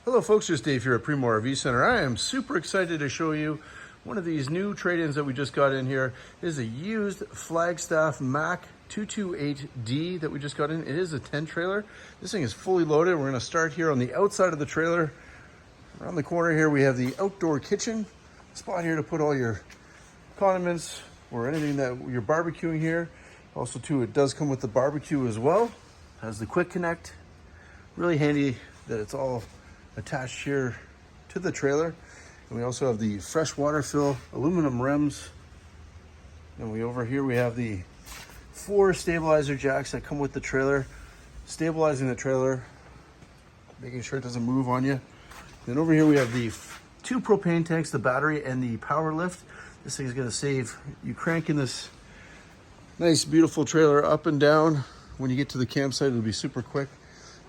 Hello folks, just Dave here at Primo RV Center. I am super excited to show you one of these new trade-ins that we just got in here. It is a used Flagstaff MAC 228D that we just got in. It is a tent trailer. This thing is fully loaded. We're gonna start here on the outside of the trailer. Around the corner here, we have the outdoor kitchen spot here to put all your condiments or anything that you're barbecuing here. Also too, it does come with the barbecue as well. Has the quick connect. Really handy that it's all attached here to the trailer. And we also have the fresh water fill aluminum rims. And over here we have the 4 stabilizer jacks that come with the trailer, stabilizing the trailer, making sure it doesn't move on you. Then over here we have the 2 propane tanks, the battery and the power lift. This thing is going to save you cranking this nice beautiful trailer up and down. When you get to the campsite, it'll be super quick.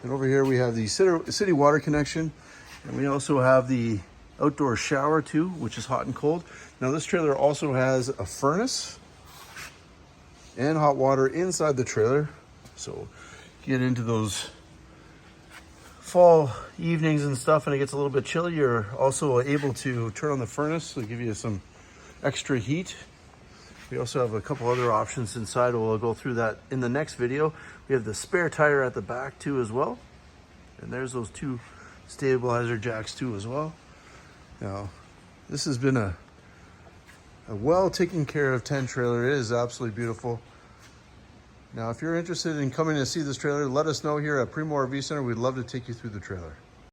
And over here we have the city water connection, and we also have the outdoor shower too, which is hot and cold. Now this trailer also has a furnace and hot water inside the trailer. So get into those fall evenings and stuff and it gets a little bit chilly, you're also able to turn on the furnace to give you some extra heat. We also have a couple other options inside. We'll go through that in the next video. We have the spare tire at the back too as well. And there's those 2 stabilizer jacks too as well. Now, this has been a well taken care of tent trailer. It is absolutely beautiful. Now, if you're interested in coming to see this trailer, let us know here at Primo RV Center. We'd love to take you through the trailer.